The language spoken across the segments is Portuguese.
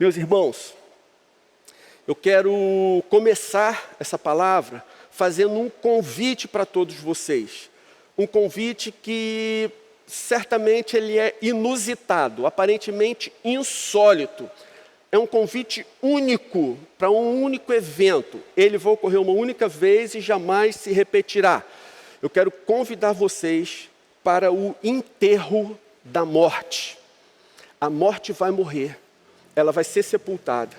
Meus irmãos, eu quero começar essa palavra fazendo um convite para todos vocês. Um convite que certamente ele é inusitado, aparentemente insólito. É um convite único para um único evento. Ele vai ocorrer uma única vez e jamais se repetirá. Eu quero convidar vocês para o enterro da morte. A morte vai morrer. Ela vai ser sepultada.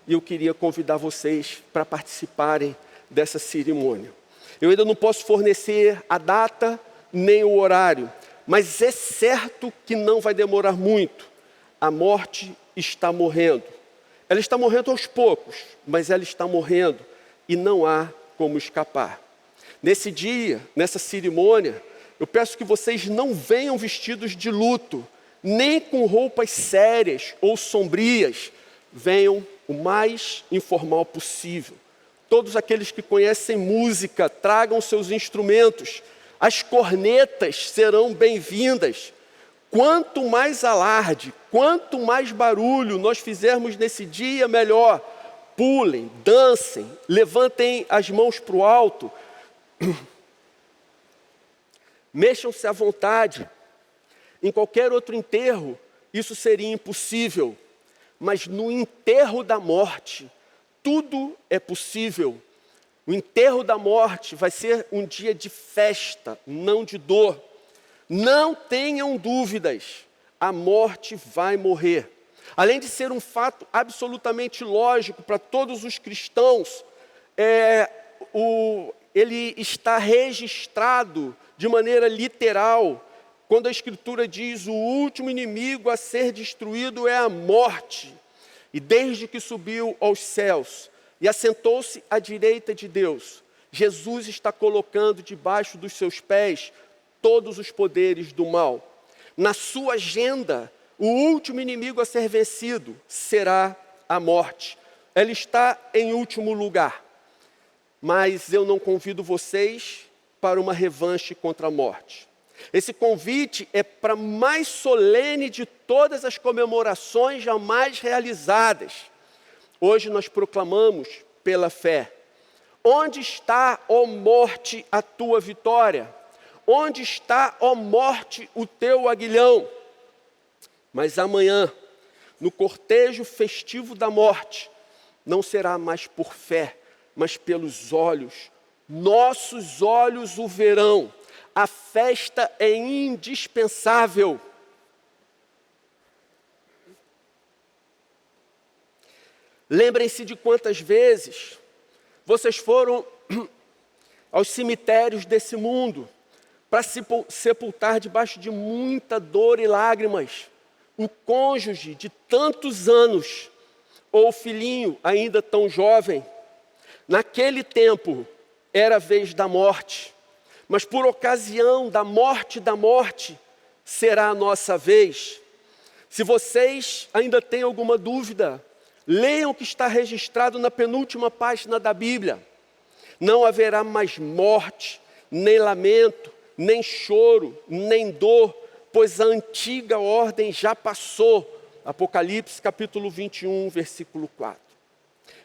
E eu queria convidar vocês para participarem dessa cerimônia. Eu ainda não posso fornecer a data nem o horário, mas é certo que não vai demorar muito. A morte está morrendo. Ela está morrendo aos poucos, mas ela está morrendo e não há como escapar. Nesse dia, nessa cerimônia, eu peço que vocês não venham vestidos de luto, nem com roupas sérias ou sombrias. Venham o mais informal possível. Todos aqueles que conhecem música, tragam seus instrumentos. As cornetas serão bem-vindas. Quanto mais alarde, quanto mais barulho nós fizermos nesse dia, melhor. Pulem, dancem, levantem as mãos para o alto. Mexam-se à vontade. Em qualquer outro enterro, isso seria impossível. Mas no enterro da morte, tudo é possível. O enterro da morte vai ser um dia de festa, não de dor. Não tenham dúvidas, a morte vai morrer. Além de ser um fato absolutamente lógico para todos os cristãos, ele está registrado de maneira literal. Quando a Escritura diz, o último inimigo a ser destruído é a morte. E desde que subiu aos céus e assentou-se à direita de Deus, Jesus está colocando debaixo dos seus pés todos os poderes do mal. Na sua agenda, o último inimigo a ser vencido será a morte. Ela está em último lugar. Mas eu não convido vocês para uma revanche contra a morte. Esse convite é para a mais solene de todas as comemorações jamais realizadas. Hoje nós proclamamos pela fé. Onde está, ó morte, a tua vitória? Onde está, ó morte, o teu aguilhão? Mas amanhã, no cortejo festivo da morte, não será mais por fé, mas pelos olhos. Nossos olhos o verão. A festa é indispensável. Lembrem-se de quantas vezes vocês foram aos cemitérios desse mundo para sepultar debaixo de muita dor e lágrimas o cônjuge de tantos anos ou o filhinho ainda tão jovem. Naquele tempo era a vez da morte. Mas por ocasião da morte, será a nossa vez. Se vocês ainda têm alguma dúvida, leiam o que está registrado na penúltima página da Bíblia. Não haverá mais morte, nem lamento, nem choro, nem dor, pois a antiga ordem já passou. Apocalipse capítulo 21, versículo 4.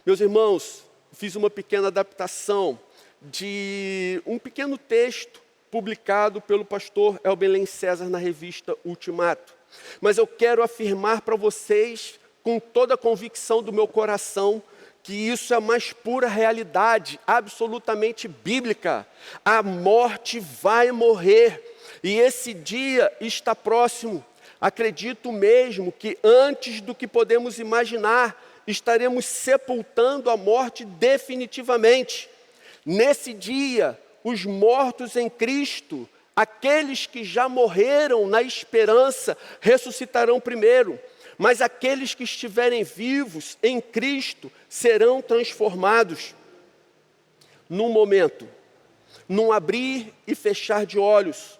Meus irmãos, fiz uma pequena adaptação de um pequeno texto publicado pelo pastor Elbelen César na revista Ultimato. Mas eu quero afirmar para vocês, com toda a convicção do meu coração, que isso é a mais pura realidade, absolutamente bíblica. A morte vai morrer e esse dia está próximo. Acredito mesmo que antes do que podemos imaginar, estaremos sepultando a morte definitivamente. Nesse dia, os mortos em Cristo, aqueles que já morreram na esperança, ressuscitarão primeiro. Mas aqueles que estiverem vivos em Cristo serão transformados num momento, num abrir e fechar de olhos.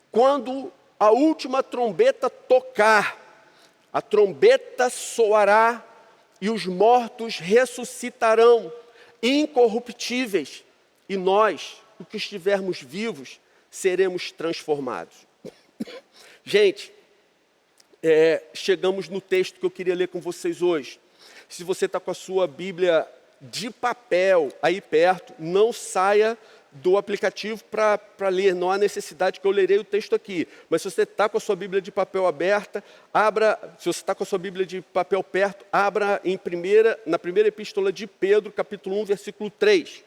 Quando a última trombeta tocar, a trombeta soará e os mortos ressuscitarão, incorruptíveis, e nós, os que estivermos vivos, seremos transformados. Gente, chegamos no texto que eu queria ler com vocês hoje. Se você está com a sua Bíblia de papel aí perto, não saia do aplicativo para ler, não há necessidade que eu lerei o texto aqui. Mas se você está com a sua Bíblia de papel aberta, abra, se você está com a sua Bíblia de papel perto, abra na primeira epístola de Pedro, capítulo 1, versículo 3.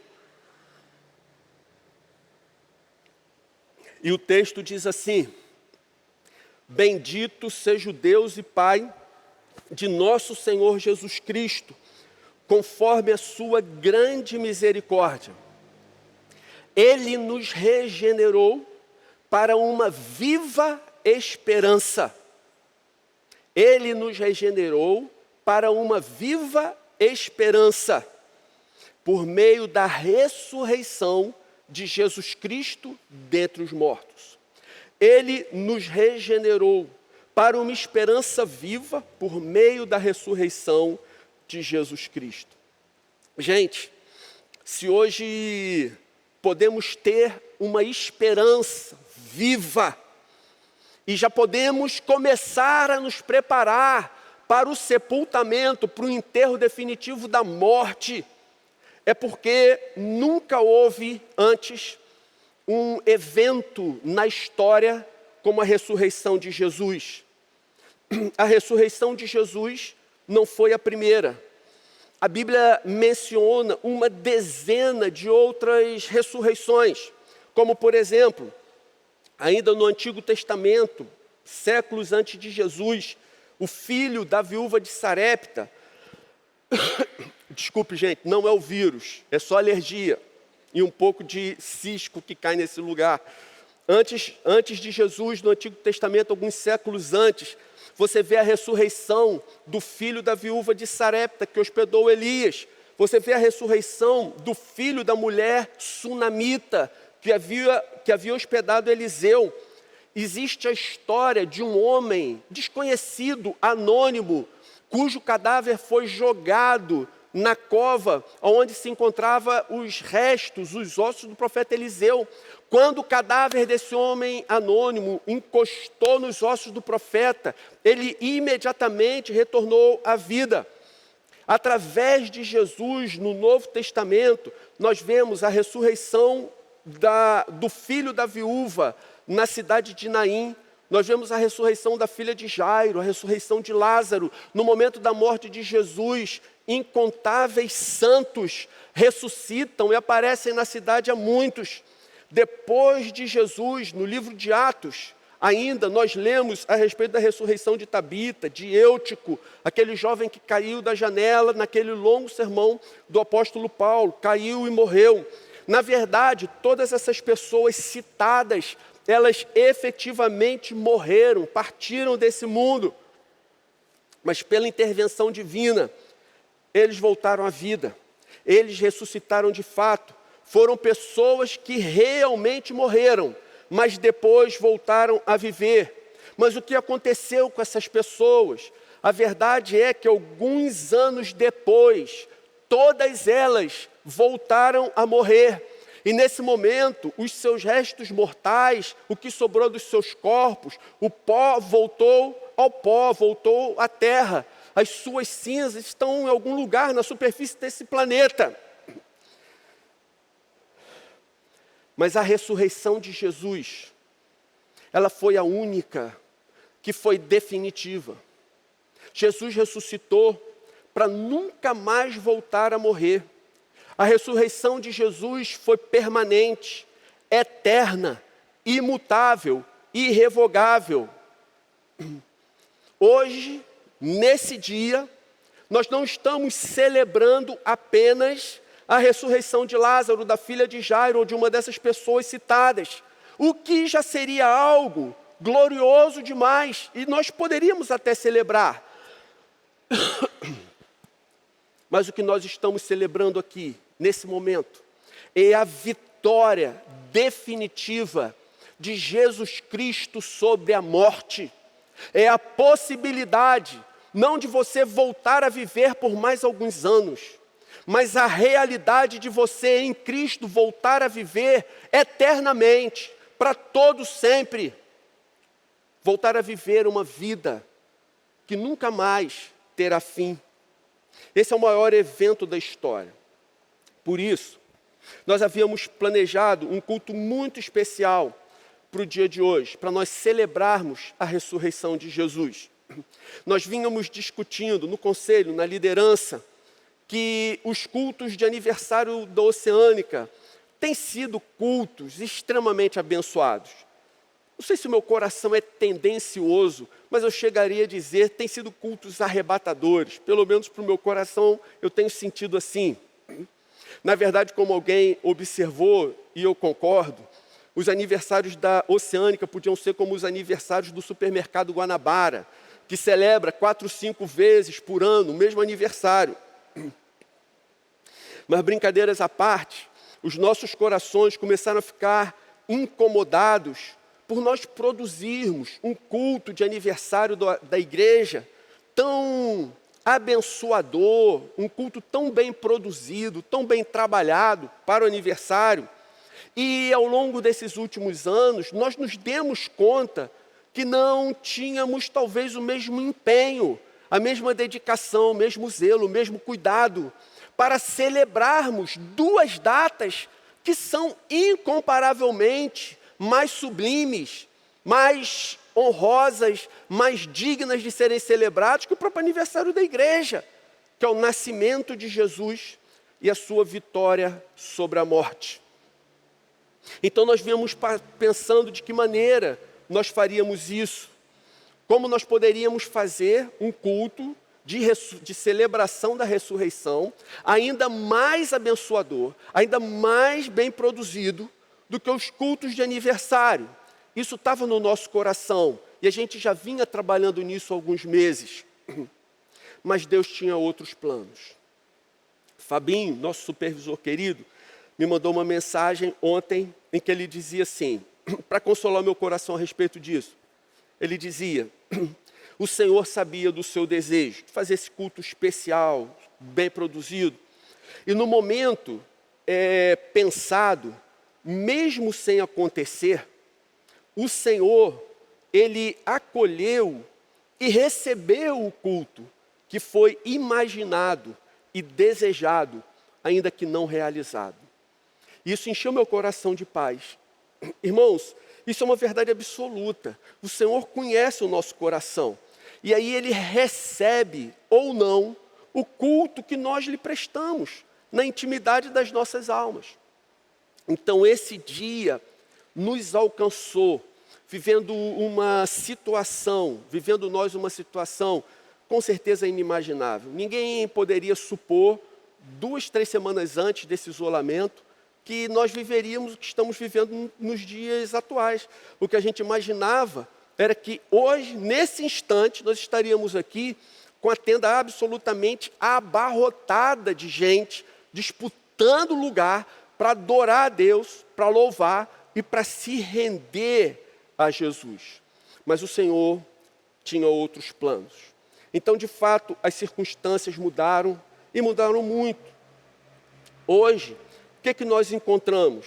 E o texto diz assim: bendito seja o Deus e Pai de nosso Senhor Jesus Cristo, conforme a sua grande misericórdia. Ele nos regenerou para uma viva esperança. Ele nos regenerou para uma viva esperança, por meio da ressurreição de Jesus Cristo dentre os mortos. Ele nos regenerou para uma esperança viva por meio da ressurreição de Jesus Cristo. Gente, se hoje podemos ter uma esperança viva e já podemos começar a nos preparar para o sepultamento, para o enterro definitivo da morte, é porque nunca houve antes um evento na história como a ressurreição de Jesus. A ressurreição de Jesus não foi a primeira. A Bíblia menciona uma dezena de outras ressurreições, como por exemplo, ainda no Antigo Testamento, séculos antes de Jesus, o filho da viúva de Sarepta, desculpe gente, não é o vírus, é só alergia e um pouco de cisco que cai nesse lugar. Antes de Jesus, no Antigo Testamento, alguns séculos antes, você vê a ressurreição do filho da viúva de Sarepta, que hospedou Elias. Você vê a ressurreição do filho da mulher sunamita, que havia hospedado Eliseu. Existe a história de um homem desconhecido, anônimo, cujo cadáver foi jogado na cova onde se encontravam os restos, os ossos do profeta Eliseu. Quando o cadáver desse homem anônimo encostou nos ossos do profeta, ele imediatamente retornou à vida. Através de Jesus, no Novo Testamento, nós vemos a ressurreição do filho da viúva na cidade de Naim. Nós vemos a ressurreição da filha de Jairo, a ressurreição de Lázaro. No momento da morte de Jesus, incontáveis santos ressuscitam e aparecem na cidade a muitos. Depois de Jesus, no livro de Atos, ainda nós lemos a respeito da ressurreição de Tabita, de Eutico, aquele jovem que caiu da janela naquele longo sermão do apóstolo Paulo, caiu e morreu. Na verdade, todas essas pessoas citadas, elas efetivamente morreram, partiram desse mundo. Mas pela intervenção divina, eles voltaram à vida. Eles ressuscitaram de fato. Foram pessoas que realmente morreram, mas depois voltaram a viver. Mas o que aconteceu com essas pessoas? A verdade é que alguns anos depois, todas elas voltaram a morrer. E nesse momento, os seus restos mortais, o que sobrou dos seus corpos, o pó voltou ao pó, voltou à terra. As suas cinzas estão em algum lugar na superfície desse planeta. Mas a ressurreição de Jesus, ela foi a única que foi definitiva. Jesus ressuscitou para nunca mais voltar a morrer. A ressurreição de Jesus foi permanente, eterna, imutável, irrevogável. Hoje, nesse dia, nós não estamos celebrando apenas a ressurreição de Lázaro, da filha de Jairo, ou de uma dessas pessoas citadas, o que já seria algo glorioso demais, e nós poderíamos até celebrar. Mas o que nós estamos celebrando aqui, nesse momento, é a vitória definitiva de Jesus Cristo sobre a morte. É a possibilidade, não de você voltar a viver por mais alguns anos, mas a realidade de você em Cristo voltar a viver eternamente, para todo sempre. Voltar a viver uma vida que nunca mais terá fim. Esse é o maior evento da história. Por isso, nós havíamos planejado um culto muito especial para o dia de hoje, para nós celebrarmos a ressurreição de Jesus. Nós vínhamos discutindo no conselho, na liderança, que os cultos de aniversário da Oceânica têm sido cultos extremamente abençoados. Não sei se o meu coração é tendencioso, mas eu chegaria a dizer, tem sido cultos arrebatadores. Pelo menos para o meu coração eu tenho sentido assim. Na verdade, como alguém observou, e eu concordo, os aniversários da Oceânica podiam ser como os aniversários do supermercado Guanabara, que celebra 4, 5 vezes por ano o mesmo aniversário. Mas brincadeiras à parte, os nossos corações começaram a ficar incomodados por nós produzirmos um culto de aniversário da igreja tão abençoador, um culto tão bem produzido, tão bem trabalhado para o aniversário. E ao longo desses últimos anos, nós nos demos conta que não tínhamos talvez o mesmo empenho, a mesma dedicação, o mesmo zelo, o mesmo cuidado para celebrarmos duas datas que são incomparavelmente mais sublimes, mais honrosas, mais dignas de serem celebradas que o próprio aniversário da igreja, que é o nascimento de Jesus e a sua vitória sobre a morte. Então nós viemos pensando de que maneira nós faríamos isso, como nós poderíamos fazer um culto de celebração da ressurreição, ainda mais abençoador, ainda mais bem produzido do que os cultos de aniversário. Isso estava no nosso coração e a gente já vinha trabalhando nisso há alguns meses. Mas Deus tinha outros planos. Fabinho, nosso supervisor querido, me mandou uma mensagem ontem em que ele dizia assim, para consolar meu coração a respeito disso. Ele dizia, o Senhor sabia do seu desejo de fazer esse culto especial, bem produzido. E no momento pensado, mesmo sem acontecer, o Senhor, Ele acolheu e recebeu o culto que foi imaginado e desejado, ainda que não realizado. Isso encheu meu coração de paz. Irmãos, isso é uma verdade absoluta. O Senhor conhece o nosso coração. E aí Ele recebe, ou não, o culto que nós lhe prestamos, na intimidade das nossas almas. Então esse dia nos alcançou, vivendo nós uma situação com certeza inimaginável. Ninguém poderia supor, 2, 3 semanas antes desse isolamento, que nós viveríamos o que estamos vivendo nos dias atuais. O que a gente imaginava era que hoje, nesse instante, nós estaríamos aqui com a tenda absolutamente abarrotada de gente, disputando lugar para adorar a Deus, para louvar e para se render a Jesus. Mas o Senhor tinha outros planos. Então, de fato, as circunstâncias mudaram e mudaram muito. Hoje, o que nós encontramos?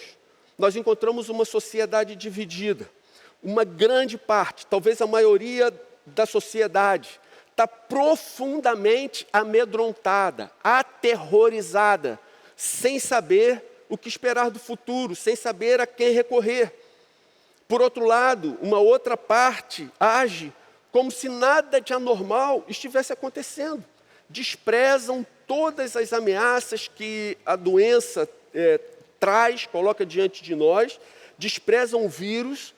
Nós encontramos uma sociedade dividida. Uma grande parte, talvez a maioria da sociedade, está profundamente amedrontada, aterrorizada, sem saber o que esperar do futuro, sem saber a quem recorrer. Por outro lado, uma outra parte age como se nada de anormal estivesse acontecendo. Desprezam todas as ameaças que a doença coloca diante de nós, desprezam o vírus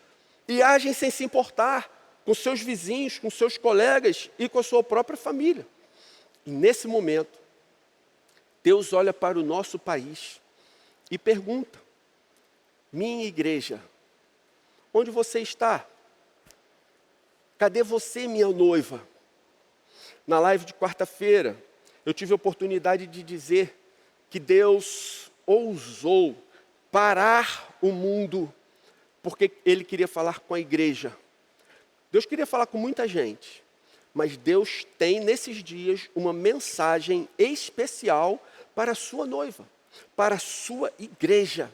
e agem sem se importar com seus vizinhos, com seus colegas e com a sua própria família. E nesse momento, Deus olha para o nosso país e pergunta, minha igreja, onde você está? Cadê você, minha noiva? Na live de quarta-feira, eu tive a oportunidade de dizer que Deus ousou parar o mundo porque Ele queria falar com a igreja. Deus queria falar com muita gente, mas Deus tem nesses dias uma mensagem especial para a sua noiva, para a sua igreja.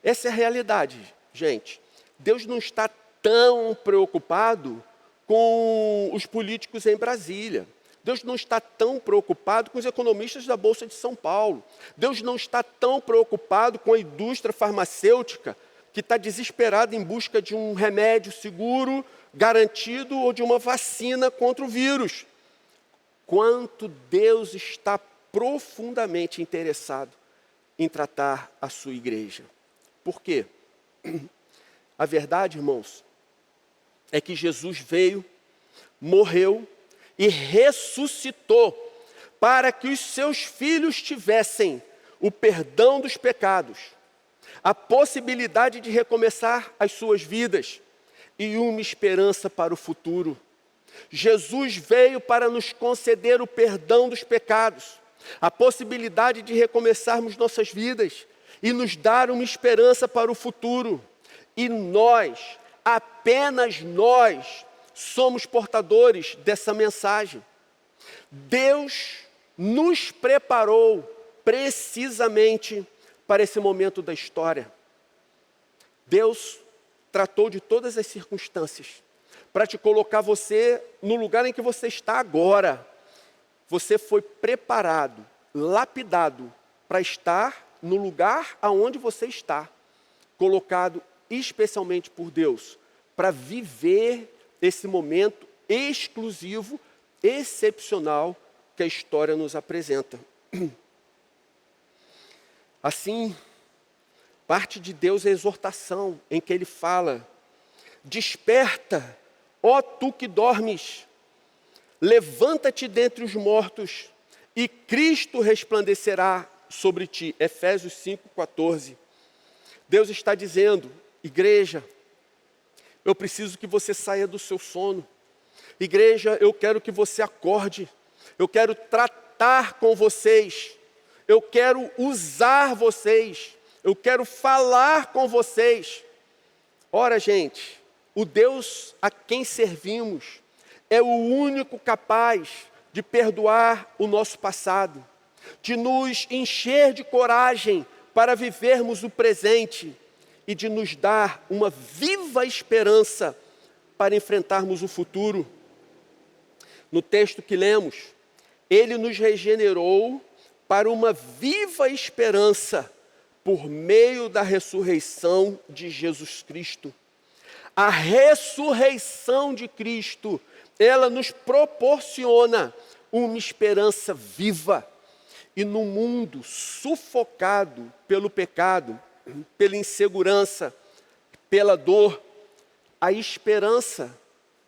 Essa é a realidade, gente. Deus não está tão preocupado com os políticos em Brasília. Deus não está tão preocupado com os economistas da Bolsa de São Paulo. Deus não está tão preocupado com a indústria farmacêutica que está desesperada em busca de um remédio seguro, garantido, ou de uma vacina contra o vírus. Quanto Deus está profundamente interessado em tratar a sua igreja. Por quê? A verdade, irmãos, é que Jesus veio, morreu e ressuscitou para que os seus filhos tivessem o perdão dos pecados, a possibilidade de recomeçar as suas vidas e uma esperança para o futuro. Jesus veio para nos conceder o perdão dos pecados, a possibilidade de recomeçarmos nossas vidas e nos dar uma esperança para o futuro. E nós, apenas nós, somos portadores dessa mensagem. Deus nos preparou precisamente para esse momento da história. Deus tratou de todas as circunstâncias para te colocar você no lugar em que você está agora. Você foi preparado, lapidado para estar no lugar aonde você está, colocado especialmente por Deus, para viver esse momento exclusivo, excepcional que a história nos apresenta. Assim, parte de Deus é a exortação em que Ele fala: desperta, ó tu que dormes, levanta-te dentre os mortos e Cristo resplandecerá sobre ti. Efésios 5,14. Deus está dizendo: igreja, eu preciso que você saia do seu sono. Igreja, eu quero que você acorde. Eu quero tratar com vocês. Eu quero usar vocês. Eu quero falar com vocês. Ora, gente, o Deus a quem servimos é o único capaz de perdoar o nosso passado, de nos encher de coragem para vivermos o presente e de nos dar uma viva esperança para enfrentarmos o futuro. No texto que lemos, Ele nos regenerou para uma viva esperança por meio da ressurreição de Jesus Cristo. A ressurreição de Cristo, ela nos proporciona uma esperança viva. E no mundo sufocado pelo pecado, pela insegurança, pela dor, a esperança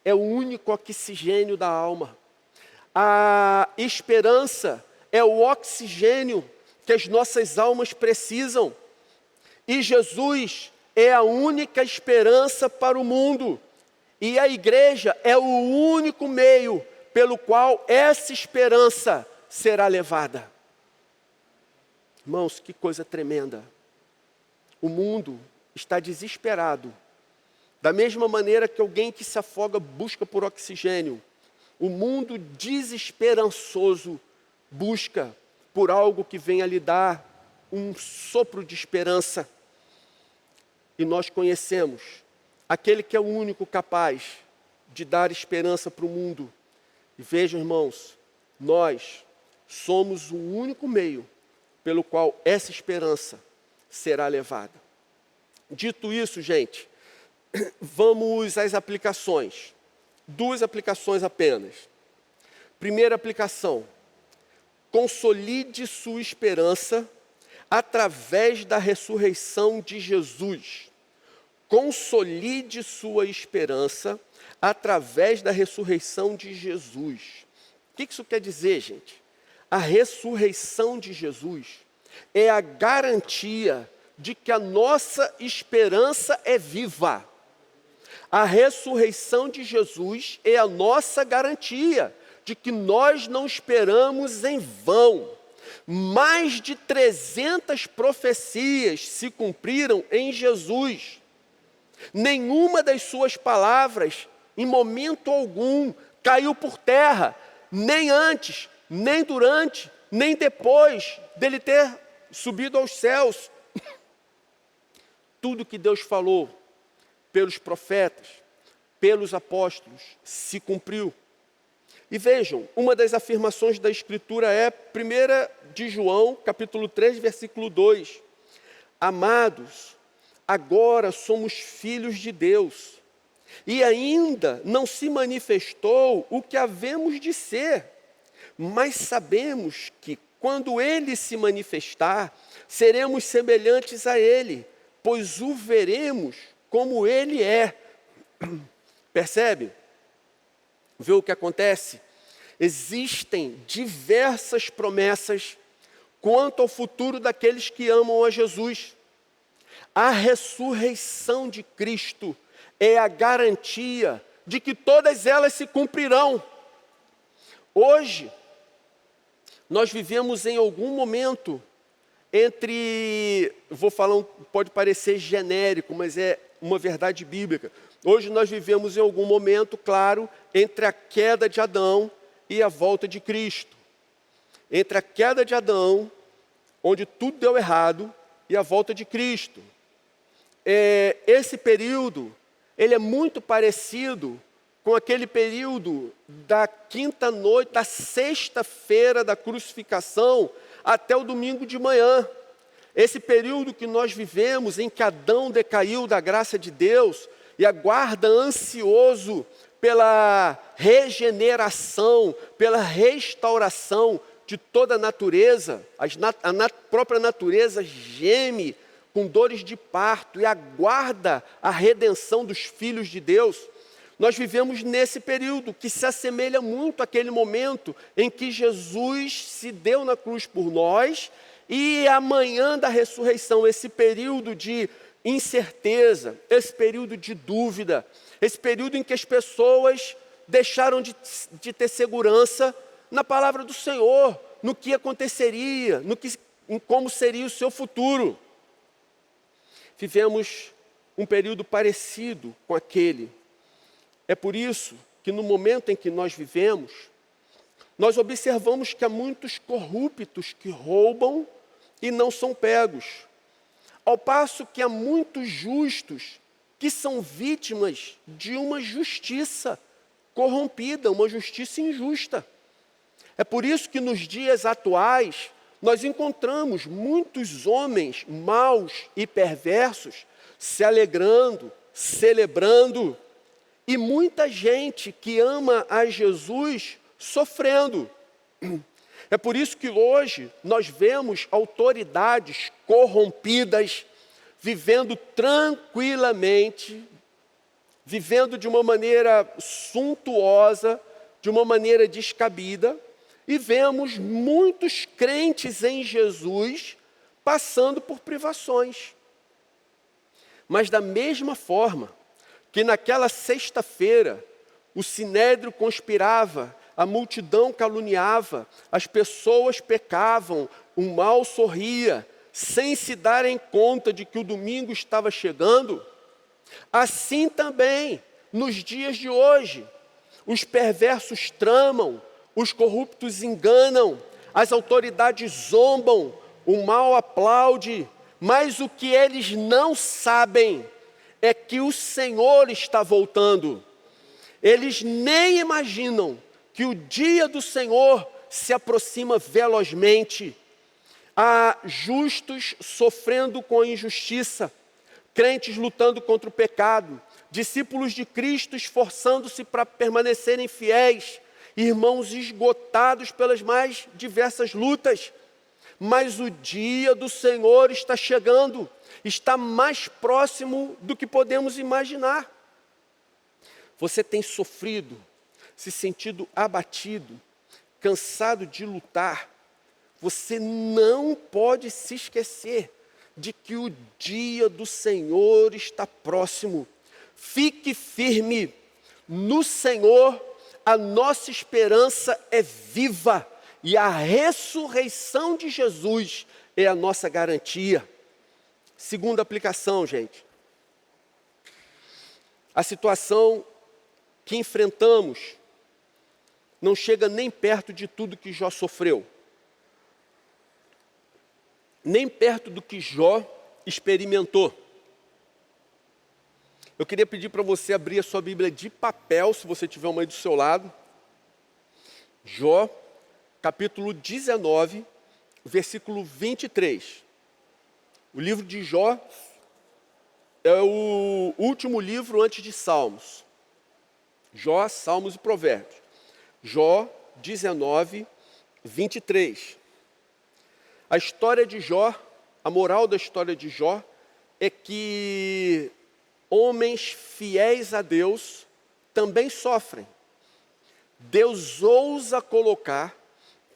é o único oxigênio da alma. A esperança é o oxigênio que as nossas almas precisam. E Jesus é a única esperança para o mundo. E a igreja é o único meio pelo qual essa esperança será levada. Irmãos, que coisa tremenda. O mundo está desesperado. Da mesma maneira que alguém que se afoga busca por oxigênio, o mundo desesperançoso busca por algo que venha lhe dar um sopro de esperança. E nós conhecemos aquele que é o único capaz de dar esperança para o mundo. E vejam, irmãos, nós somos o único meio pelo qual essa esperança será levada. Dito isso, gente, vamos às aplicações. 2 aplicações apenas. Primeira aplicação: consolide sua esperança através da ressurreição de Jesus. Consolide sua esperança através da ressurreição de Jesus. O que isso quer dizer, gente? A ressurreição de Jesus é a garantia de que a nossa esperança é viva. A ressurreição de Jesus é a nossa garantia de que nós não esperamos em vão. Mais de 300 profecias se cumpriram em Jesus. Nenhuma das suas palavras, em momento algum, caiu por terra, nem antes, nem durante, nem depois dele ter subido aos céus. Tudo que Deus falou pelos profetas, pelos apóstolos se cumpriu. E vejam, uma das afirmações da Escritura é 1 de João, capítulo 3, versículo 2. Amados, agora somos filhos de Deus, e ainda não se manifestou o que havemos de ser, mas sabemos que quando Ele se manifestar, seremos semelhantes a Ele, pois o veremos como Ele é. Percebe? Vê o que acontece? Existem diversas promessas quanto ao futuro daqueles que amam a Jesus. A ressurreição de Cristo é a garantia de que todas elas se cumprirão. Hoje, nós vivemos em algum momento pode parecer genérico, mas é uma verdade bíblica. Hoje nós vivemos em algum momento, claro, entre a queda de Adão e a volta de Cristo. Entre a queda de Adão, onde tudo deu errado, e a volta de Cristo. Esse período, ele é muito parecido com aquele período da quinta noite, da sexta-feira da crucificação, até o domingo de manhã. Esse período que nós vivemos, em que Adão decaiu da graça de Deus, e aguarda ansioso pela regeneração, pela restauração de toda a natureza. A própria natureza geme com dores de parto e aguarda a redenção dos filhos de Deus. Nós vivemos nesse período que se assemelha muito àquele momento em que Jesus se deu na cruz por nós, e amanhã da ressurreição, esse período de incerteza, esse período de dúvida, esse período em que as pessoas deixaram de ter segurança na palavra do Senhor, no que aconteceria, em como seria o seu futuro. Vivemos um período parecido com aquele. É por isso que no momento em que nós vivemos, nós observamos que há muitos corruptos que roubam e não são pegos, ao passo que há muitos justos que são vítimas de uma justiça corrompida, uma justiça injusta. É por isso que nos dias atuais nós encontramos muitos homens maus e perversos se alegrando, celebrando, e muita gente que ama a Jesus sofrendo. É por isso que hoje nós vemos autoridades corrompidas vivendo tranquilamente, vivendo de uma maneira suntuosa, de uma maneira descabida, e vemos muitos crentes em Jesus passando por privações. Mas da mesma forma que naquela sexta-feira o sinédrio conspirava, a multidão caluniava, as pessoas pecavam, o mal sorria, sem se darem conta de que o domingo estava chegando, assim também, nos dias de hoje, os perversos tramam, os corruptos enganam, as autoridades zombam, o mal aplaude, mas o que eles não sabem é que o Senhor está voltando. Eles nem imaginam que o dia do Senhor se aproxima velozmente. Há justos sofrendo com a injustiça, crentes lutando contra o pecado, discípulos de Cristo esforçando-se para permanecerem fiéis, irmãos esgotados pelas mais diversas lutas. Mas o dia do Senhor está chegando, está mais próximo do que podemos imaginar. Você tem sofrido, se sentido abatido, cansado de lutar. Você não pode se esquecer de que o dia do Senhor está próximo. Fique firme no Senhor, a nossa esperança é viva e a ressurreição de Jesus é a nossa garantia. Segunda aplicação, gente. A situação que enfrentamos não chega nem perto de tudo que Jó sofreu, nem perto do que Jó experimentou. Eu queria pedir para você abrir a sua Bíblia de papel, se você tiver uma aí do seu lado. Jó, capítulo 19, versículo 23. O livro de Jó é o último livro antes de Salmos. Jó, Salmos e Provérbios. Jó 19, 23. A história de Jó, a moral da história de Jó é que homens fiéis a Deus também sofrem. Deus ousa colocar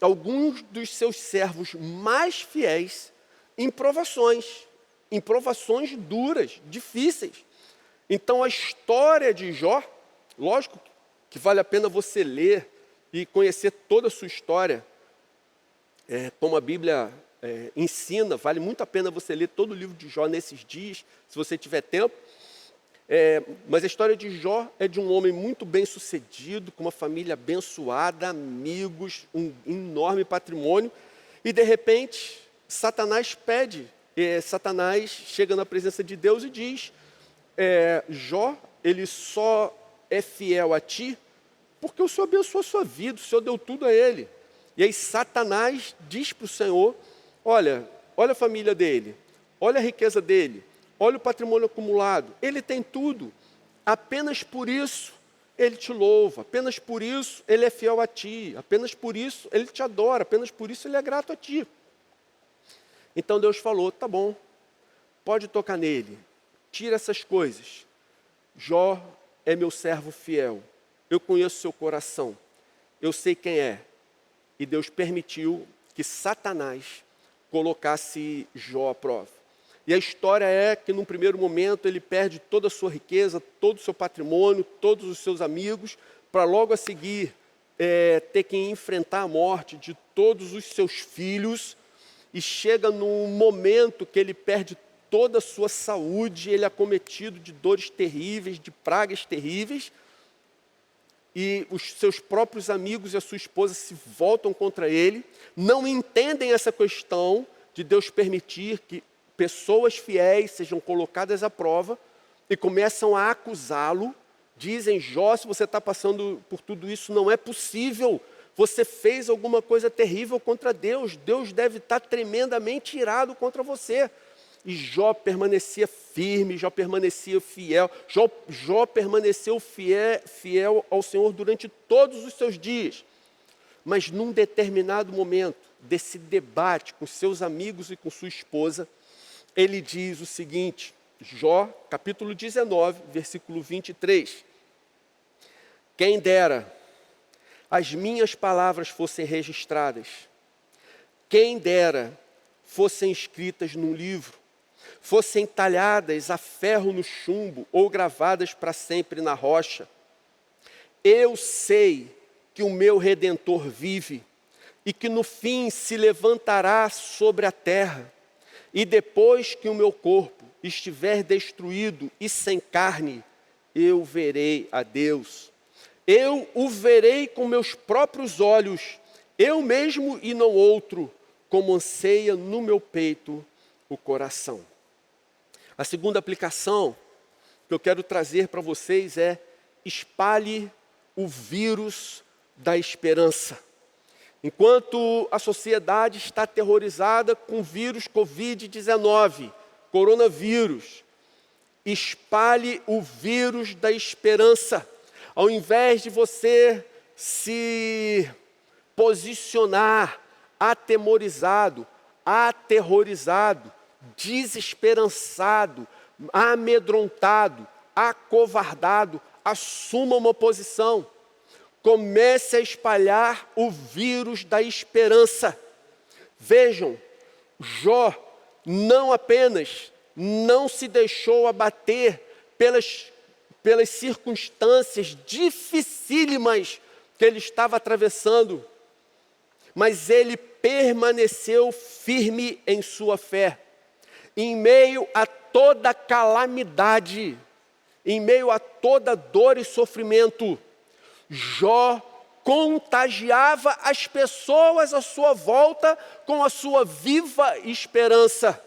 alguns dos seus servos mais fiéis em provações duras, difíceis. Então a história de Jó, lógico que vale a pena você ler e conhecer toda a sua história, como a Bíblia ensina, vale muito a pena você ler todo o livro de Jó nesses dias, se você tiver tempo. Mas a história de Jó é de um homem muito bem sucedido, com uma família abençoada, amigos, um enorme patrimônio, e de repente Satanás Satanás chega na presença de Deus e diz: Jó, ele só é fiel a ti porque o Senhor abençoou a sua vida, o Senhor deu tudo a ele. E aí Satanás diz para o Senhor: olha a família dele, olha a riqueza dele, olha o patrimônio acumulado, ele tem tudo, apenas por isso ele te louva, apenas por isso ele é fiel a ti, apenas por isso ele te adora, apenas por isso ele é grato a ti. Então Deus falou: tá bom, pode tocar nele, tira essas coisas. Jó é meu servo fiel, eu conheço seu coração, eu sei quem é. E Deus permitiu que Satanás colocasse Jó à prova. E a história é que, num primeiro momento, ele perde toda a sua riqueza, todo o seu patrimônio, todos os seus amigos, para logo a seguir ter que enfrentar a morte de todos os seus filhos. E chega num momento que ele perde toda a sua saúde, ele é acometido de dores terríveis, de pragas terríveis. E os seus próprios amigos e a sua esposa se voltam contra ele, não entendem essa questão de Deus permitir que pessoas fiéis sejam colocadas à prova e começam a acusá-lo. Dizem: Jó, se você está passando por tudo isso, não é possível. Você fez alguma coisa terrível contra Deus. Deus deve estar tremendamente irado contra você. E Jó permanecia firme, Jó permanecia fiel. Jó permaneceu fiel ao Senhor durante todos os seus dias. Mas num determinado momento desse debate com seus amigos e com sua esposa, ele diz o seguinte, Jó, capítulo 19, versículo 23. Quem dera as minhas palavras fossem registradas, quem dera fossem escritas num livro, fossem talhadas a ferro no chumbo ou gravadas para sempre na rocha. Eu sei que o meu Redentor vive e que no fim se levantará sobre a terra. E depois que o meu corpo estiver destruído e sem carne, eu verei a Deus. Eu o verei com meus próprios olhos, eu mesmo e não outro, como anseia no meu peito o coração. A segunda aplicação que eu quero trazer para vocês é: espalhe o vírus da esperança. Enquanto a sociedade está aterrorizada com o vírus Covid-19, coronavírus, espalhe o vírus da esperança. Ao invés de você se posicionar atemorizado, aterrorizado, desesperançado, amedrontado, acovardado, assuma uma posição. Comece a espalhar o vírus da esperança. Vejam, Jó não apenas não se deixou abater pelas circunstâncias dificílimas que ele estava atravessando, mas ele permaneceu firme em sua fé. Em meio a toda calamidade, em meio a toda dor e sofrimento, Jó contagiava as pessoas à sua volta com a sua viva esperança.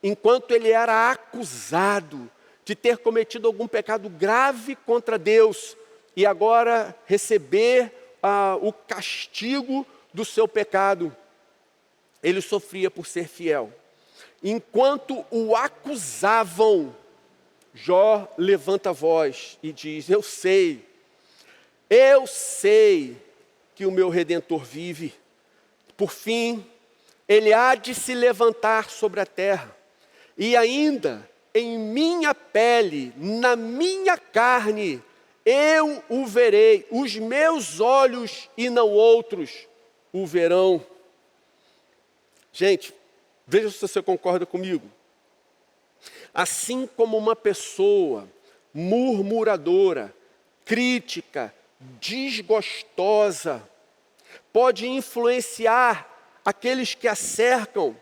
Enquanto ele era acusado de ter cometido algum pecado grave contra Deus e agora receber o castigo do seu pecado. Ele sofria por ser fiel. Enquanto o acusavam, Jó levanta a voz e diz: eu sei que o meu Redentor vive. Por fim, ele há de se levantar sobre a terra, e ainda em minha pele, na minha carne, eu o verei, os meus olhos e não outros o verão. Gente, veja se você concorda comigo. Assim como uma pessoa murmuradora, crítica, desgostosa, pode influenciar aqueles que a cercam,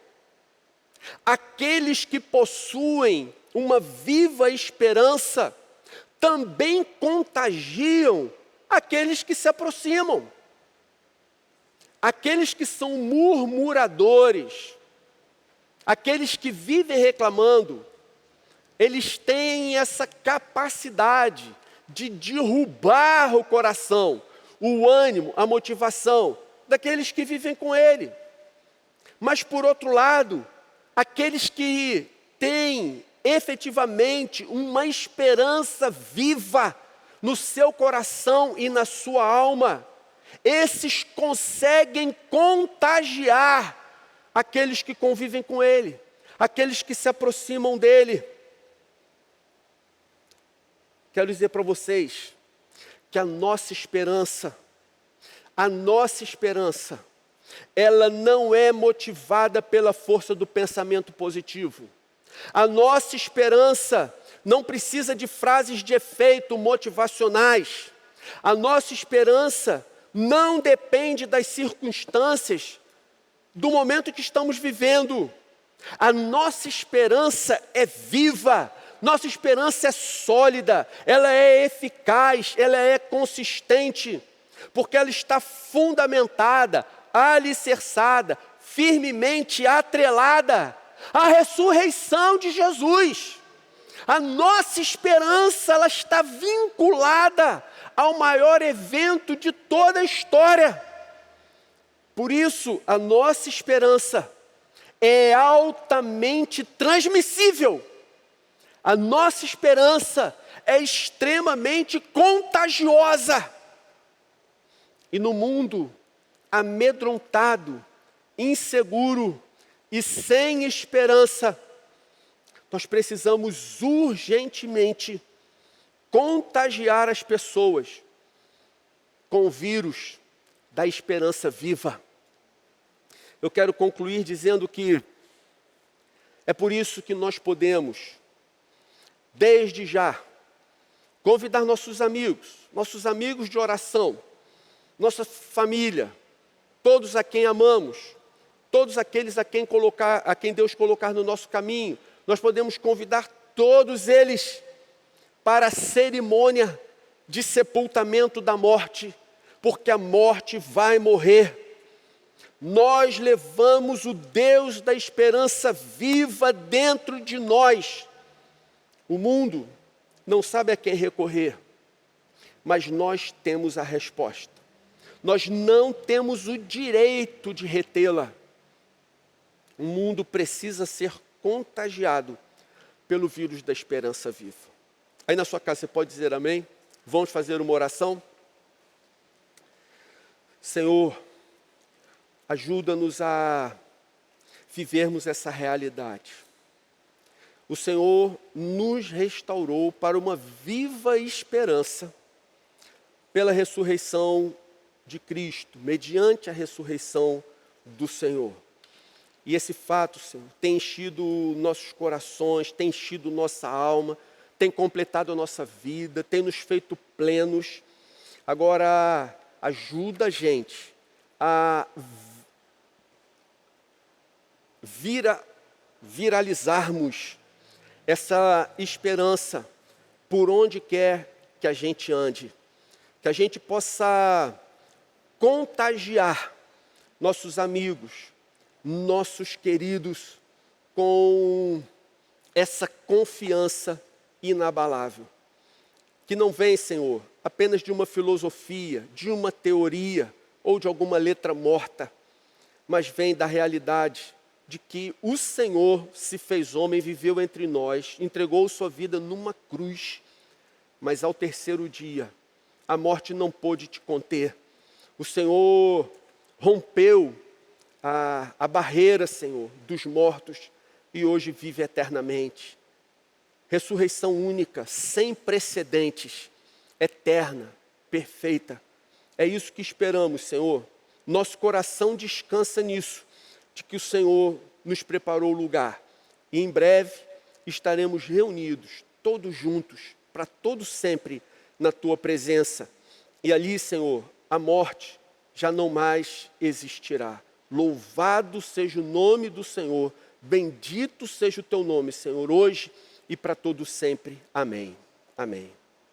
aqueles que possuem uma viva esperança, também contagiam aqueles que se aproximam. Aqueles que são murmuradores, aqueles que vivem reclamando, eles têm essa capacidade de derrubar o coração, o ânimo, a motivação daqueles que vivem com ele. Mas, por outro lado, aqueles que têm efetivamente uma esperança viva no seu coração e na sua alma, esses conseguem contagiar aqueles que convivem com ele, aqueles que se aproximam dele. Quero dizer para vocês que a nossa esperança, ela não é motivada pela força do pensamento positivo. A nossa esperança não precisa de frases de efeito motivacionais. A nossa esperança não depende das circunstâncias do momento que estamos vivendo. A nossa esperança é viva, nossa esperança é sólida, ela é eficaz, ela é consistente, porque ela está fundamentada, alicerçada, firmemente atrelada à ressurreição de Jesus. A nossa esperança, ela está vinculada ao maior evento de toda a história. Por isso, a nossa esperança é altamente transmissível. A nossa esperança é extremamente contagiosa. E no mundo amedrontado, inseguro e sem esperança, nós precisamos urgentemente contagiar as pessoas com o vírus da esperança viva. Eu quero concluir dizendo que é por isso que nós podemos, desde já, convidar nossos amigos de oração, nossa família, todos a quem amamos, todos aqueles a quem Deus colocar no nosso caminho. Nós podemos convidar todos eles para a cerimônia de sepultamento da morte, porque a morte vai morrer. Nós levamos o Deus da esperança viva dentro de nós. O mundo não sabe a quem recorrer, mas nós temos a resposta. Nós não temos o direito de retê-la. O mundo precisa ser contagiado pelo vírus da esperança viva. Aí na sua casa você pode dizer amém? Vamos fazer uma oração? Senhor, ajuda-nos a vivermos essa realidade. O Senhor nos restaurou para uma viva esperança pela ressurreição de Cristo, mediante a ressurreição do Senhor. E esse fato, Senhor, tem enchido nossos corações, tem enchido nossa alma, tem completado a nossa vida, tem nos feito plenos. Agora, ajuda a gente a viralizarmos essa esperança por onde quer que a gente ande. Que a gente possa contagiar nossos amigos, nossos queridos, com essa confiança inabalável, que não vem, Senhor, apenas de uma filosofia, de uma teoria ou de alguma letra morta, mas vem da realidade de que o Senhor se fez homem, viveu entre nós, entregou sua vida numa cruz, mas ao terceiro dia, a morte não pôde te conter. O Senhor rompeu a barreira, Senhor, dos mortos e hoje vive eternamente. Ressurreição única, sem precedentes, eterna, perfeita. É isso que esperamos, Senhor. Nosso coração descansa nisso, de que o Senhor nos preparou o lugar. E em breve estaremos reunidos, todos juntos, para todo sempre, na Tua presença. E ali, Senhor, a morte já não mais existirá. Louvado seja o nome do Senhor, bendito seja o Teu nome, Senhor, hoje e para todo sempre. Amém. Amém.